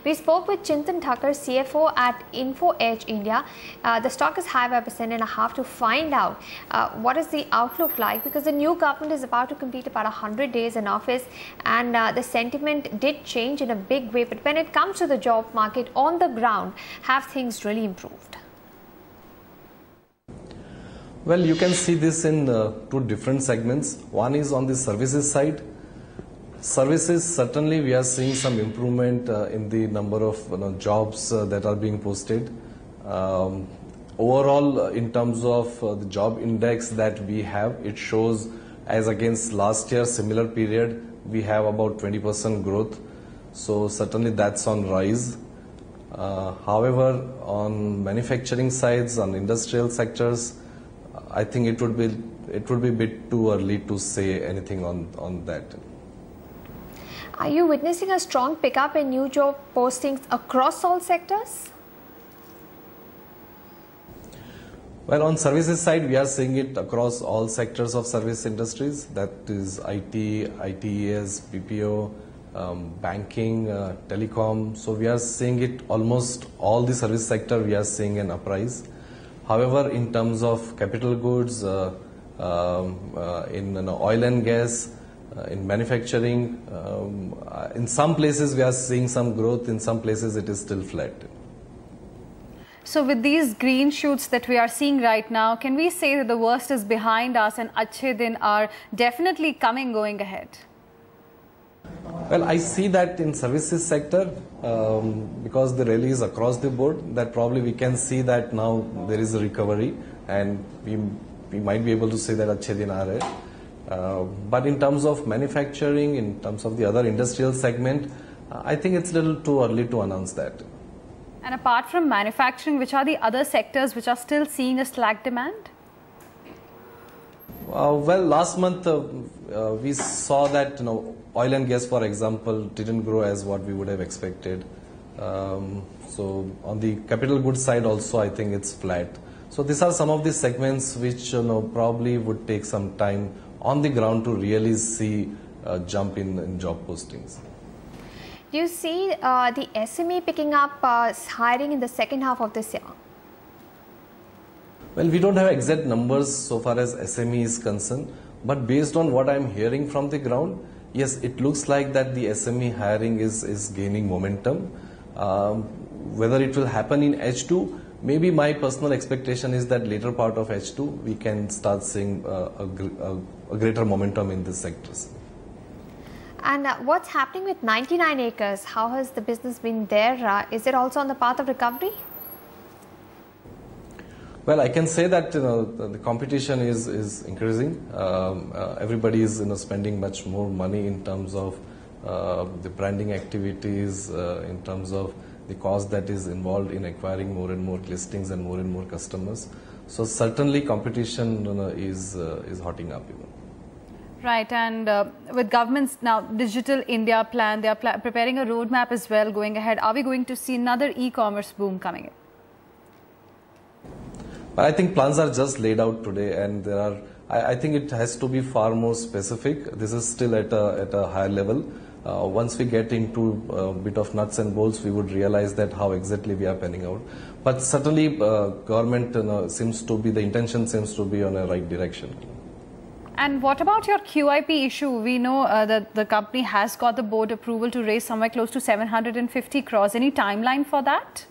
We spoke with Chintan Thakur, CFO at Info Edge India. The stock is high by 1.5% to find out what is the outlook like, because the new government is about to complete about 100 days in office, and the sentiment did change in a big way. But when it comes to the job market on the ground, have things really improved? Well, you can see this in two different segments. One is on the services side. Services, certainly we are seeing some improvement in the number of jobs that are being posted. Overall, in terms of the job index that we have, it shows as against last year similar period, we have about 20% growth. So certainly that's on rise. However, on manufacturing sides, on industrial sectors, I think it would be a bit too early to say anything on that. Are you witnessing a strong pickup in new job postings across all sectors? Well, on services side, we are seeing it across all sectors of service industries. That is IT, ITES, BPO, banking, telecom. So we are seeing it almost all the service sector. We are seeing an uprise. However, in terms of capital goods, in oil and gas, in manufacturing, in some places we are seeing some growth, in some places it is still flat. So with these green shoots that we are seeing right now, can we say that the worst is behind us and Achhe Din are definitely going ahead? Well, I see that in services sector, because the rally is across the board, that probably we can see that now there is a recovery, and we might be able to say that Achhe Din aa rahe. But in terms of manufacturing, in terms of the other industrial segment, I think it's a little too early to announce that. And apart from manufacturing, which are the other sectors which are still seeing a slack demand? Well, last month we saw that oil and gas, for example, didn't grow as what we would have expected. So on the capital goods side also, I think it's flat. So these are some of the segments which probably would take some time on the ground to really see a jump in job postings. Do you see the SME picking up hiring in the second half of this year? Well, we don't have exact numbers so far as SME is concerned, but based on what I'm hearing from the ground, yes, it looks like that the SME hiring is gaining momentum. Whether it will happen in H2, maybe my personal expectation is that later part of H2, we can start seeing a greater momentum in these sectors. And what's happening with 99 acres? How has the business been there? Is it also on the path of recovery? Well, I can say that the competition is increasing. Everybody is spending much more money in terms of the branding activities, in terms of the cost that is involved in acquiring more and more listings and more customers. So certainly competition is hotting up. Right, and with government's now Digital India plan, they are preparing a roadmap as well going ahead. Are we going to see another e-commerce boom coming in? I think plans are just laid out today, and there are. I think it has to be far more specific. This is still at a higher level. Once we get into a bit of nuts and bolts, we would realize that how exactly we are panning out. But certainly, government seems to be, the intention seems to be on a right direction. And what about your QIP issue? We know that the company has got the board approval to raise somewhere close to 750 crores. Any timeline for that?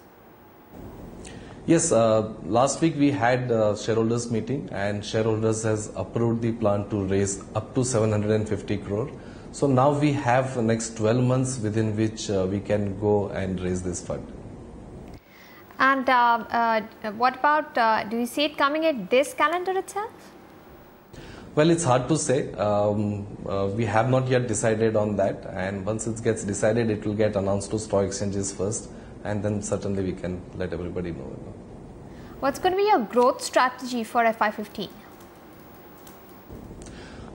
Yes, last week we had a shareholders meeting, and shareholders has approved the plan to raise up to 750 crore. So now we have the next 12 months within which we can go and raise this fund. And what about, do you see it coming at this calendar itself? Well, it's hard to say. We have not yet decided on that, and once it gets decided, it will get announced to stock exchanges first, and then certainly we can let everybody know. What's going to be your growth strategy for FY15?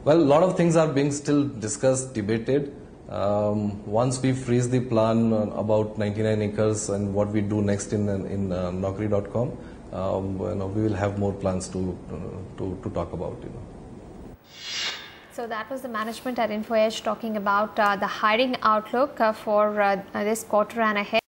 Well, a lot of things are being still discussed, debated. Once we freeze the plan about 99 acres and what we do next in Naukri.com, we will have more plans to talk about. So that was the management at Info Edge talking about the hiring outlook for this quarter and ahead.